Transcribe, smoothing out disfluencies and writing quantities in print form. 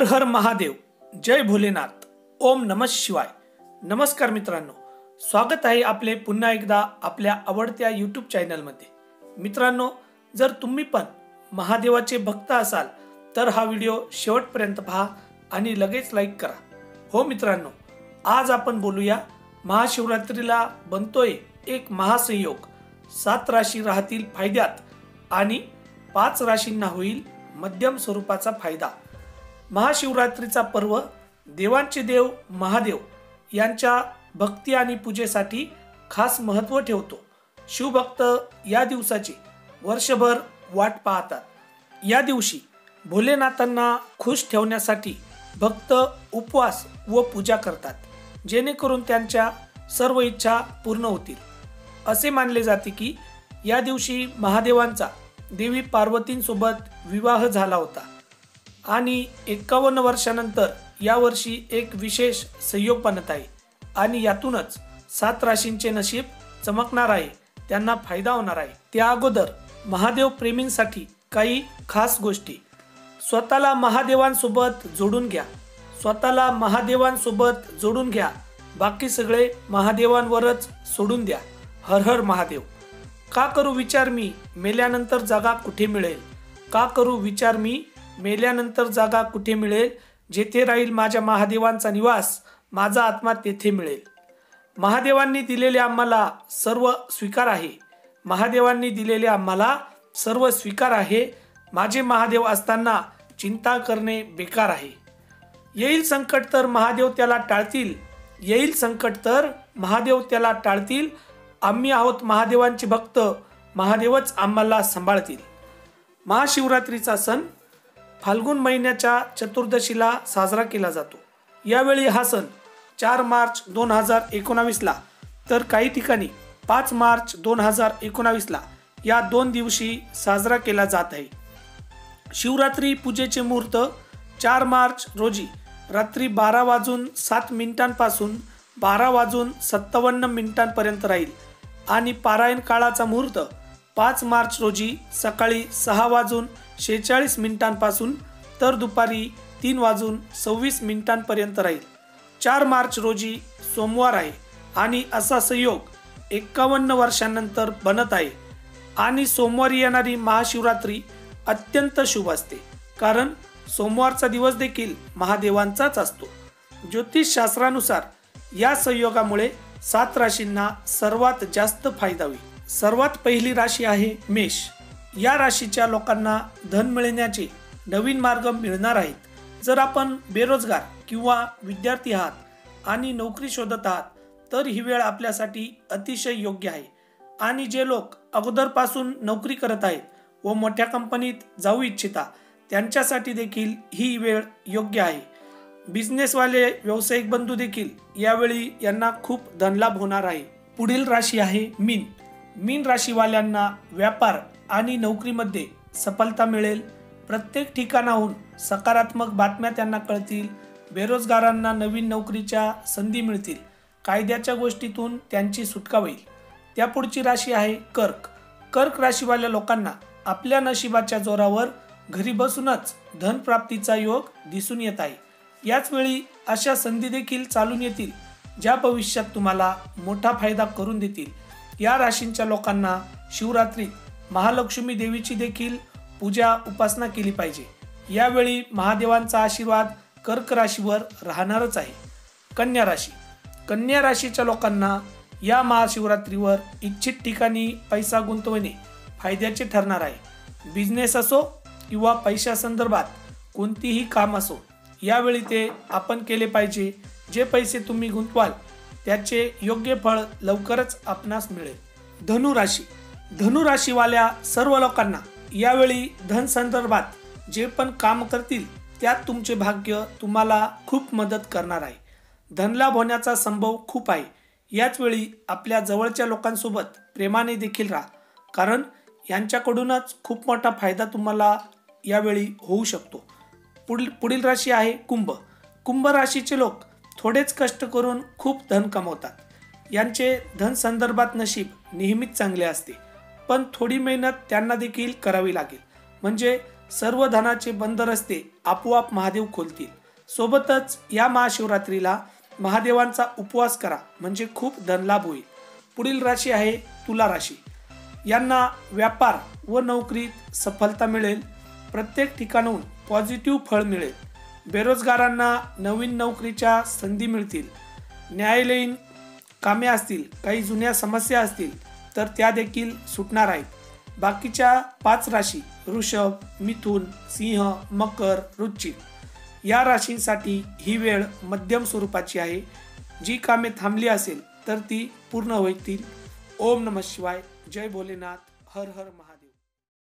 हर हर महादेव, जय भोलेनाथ, ओम नमः शिवाय। नमस्कार मित्रांनो, स्वागत आहे आपले पुन्हा एकदा आपल्या आवडत्या यूट्यूब चॅनलमध्ये। मित्रांनो, जर तुम्ही पण महादेवाचे भक्त असाल तर हा व्हिडिओ शेवटपर्यंत पहा आणि लगेच लाईक करा। हो मित्रांनो, आज आपण बोलूया महाशिवरात्रीला बनतोय एक महासंयोग। 7 राशी राहतील फायद्यात आणि 5 राशींना होईल मध्यम स्वरूपाचा फायदा। महाशिवरात्रीचा पर्व देवांचे देव महादेव यांच्या भक्ती आणि पूजेसाठी खास महत्त्व ठेवतो। शिवभक्त या दिवसाची वर्षभर वाट पाहतात। या दिवशी भोलेनाथांना खुश ठेवण्यासाठी भक्त उपवास व पूजा करतात, जेणेकरून त्यांच्या सर्व इच्छा पूर्ण होतील। असे मानले जाते की या दिवशी महादेवांचा देवी पार्वतींसोबत विवाह झाला होता आणि 51 वर्षानंतर या वर्षी एक विशेष संयोग बनत आहे आणि यातूनच 7 राशींचे नशीब चमकणार आहे, त्यांना फायदा होणार आहे। त्या अगोदर महादेव प्रेमींसाठी काही खास गोष्टी। स्वतःला महादेवांसोबत जोडून घ्या, स्वतःला महादेवांसोबत जोडून घ्या, बाकी सगळे महादेवांवरच सोडून द्या। हर हर महादेव। का करू विचार मी, मेल्यानंतर जागा कुठे मिळेल? का करू विचार मी, मेल्यानंतर जागा कुठे मिळेल? जेथे राहील माझ्या महादेवांचा निवास, माझा आत्मा तेथे मिळेल। महादेवांनी दिलेले आम्हाला सर्व स्वीकार आहे, महादेवांनी दिलेले आम्हाला सर्व स्वीकार आहे। माझे महादेव असताना चिंता करणे बेकार आहे। येईल संकट तर महादेव त्याला टाळतील, येईल संकट तर महादेव त्याला टाळतील। आम्ही आहोत महादेवांचे भक्त, महादेवच आम्हाला सांभाळतील। महाशिवरात्रीचा सण फाल्गुन महिन्याच्या चतुर्दशीला साजरा केला जातो। यावेळी हा सण 4 मार्च 2019 ला तर काही ठिकाणी 5 मार्च 2019 ला या 2 दिवशी साजरा केला जात आहे। शिवरात्री पूजेचे मुहूर्त 4 मार्च रोजी रात्री 12:07 पासून 12:57 पर्यंत राहील आणि पारायण काळाचा मुहूर्त 5 मार्च रोजी सकाळी 6:46 पासून तर दुपारी 3:26 पर्यंत राहील। 4 मार्च रोजी सोमवार आहे आणि असा संयोग 51 वर्षांनंतर बनत आहे आणि सोमवारी येणारी महाशिवरात्री अत्यंत शुभ असते, कारण सोमवारचा दिवस देखील महादेवांचाच असतो। ज्योतिष शास्त्रानुसार या संयोगामुळे 7 राशींना सर्वात जास्त फायदा होईल। सर्वात पहिली राशी आहे मेष। या राशीच्या लोकांना धन मिळण्याचे नवीन मार्ग मिळणार आहेत। जर आपण बेरोजगार किंवा विद्यार्थी आहात आणि नोकरी शोधत आहात तर ही वेळ आपल्यासाठी अतिशय योग्य आहे। आणि जे लोक अगोदरपासून नोकरी करत आहेत व मोठ्या कंपनीत जाऊ इच्छिता त्यांच्यासाठी देखील ही वेळ योग्य आहे। बिझनेसवाले व्यावसायिक बंधू देखील यावेळी यांना खूप धनलाभ होणार आहे। पुढील राशी आहे मीन। मीन राशीवाल्यांना व्यापार आणि नोकरीमध्ये सफलता मिळेल। प्रत्येक ठिकाणाहून सकारात्मक बातम्या त्यांना कळतील। बेरोजगारांना नवीन नोकरीच्या संधी मिळतील। कायद्याच्या गोष्टीतून त्यांची सुटका होईल। त्यापुढची राशी आहे कर्क। कर्क राशीवाल्या लोकांना आपल्या नशिबाच्या जोरावर घरी बसूनच धन प्राप्तीचा योग दिसून येत आहे। याच वेळी अशा संधी देखील चालून येतील ज्या भविष्यात तुम्हाला मोठा फायदा करून देतील। या राशींच्या लोकांना शिवरात्रीत महालक्ष्मी देवीची देखील पूजा उपासना केली पाहिजे। यावेळी महादेवांचा आशीर्वाद कर्क राशीवर राहणारच आहे। कन्या राशी। कन्या राशीच्या लोकांना या महाशिवरात्रीवर इच्छित ठिकाणी पैसा गुंतवणे फायद्याचे ठरणार आहे। बिझनेस असो किंवा पैशा संदर्भात कोणतीही काम असो, यावेळी ते आपण केले पाहिजे। जे पैसे तुम्ही गुंतवाल त्याचे योग्य फळ लवकरच आपणास मिळेल। धनुराशी। धनुराशीवाल्या सर्व लोकांना यावेळी धन संदर्भात जे पण काम करतील त्यात तुमचे भाग्य तुम्हाला खूप मदत करणार आहे। धनलाभ होण्याचा संभव खूप आहे। याच वेळी आपल्या जवळच्या लोकांसोबत प्रेमाने देखील राहा, कारण यांच्याकडूनच खूप मोठा फायदा तुम्हाला यावेळी होऊ शकतो। पुढील राशी आहे कुंभ। कुंभ राशीचे लोक थोडेच कष्ट करून खूप धन कमवतात। यांचे धन संदर्भात नशीब नेहमीच चांगले असते, पण थोडी मेहनत त्यांना देखील करावी लागेल। म्हणजे सर्व धनाचे बंद रस्ते आपोआप महादेव खोलतील। सोबतच या महाशिवरात्रीला महादेवांचा उपवास करा, म्हणजे खूप धनलाभ होईल। पुढील राशी आहे तुला राशी। यांना व्यापार व नोकरीत सफलता मिळेल। प्रत्येक ठिकाणाहून पॉझिटिव्ह फळ मिळेल। बेरोजगारांना नवीन नोकरीच्या संधी मिळतील। न्यायालयीन कामे असतील, काही जुन्या समस्या असतील तर त्या देखील सुटणार आहेत। बाकीच्या 5 राशी वृषभ, मिथुन, सिंह, मकर, वृश्चिक या राशींसाठी ही वेळ मध्यम स्वरूपाची आहे। जी कामे थांबली असेल तर ती पूर्ण होतील। ओम नमः शिवाय। जय भोलेनाथ। हर हर महादेव।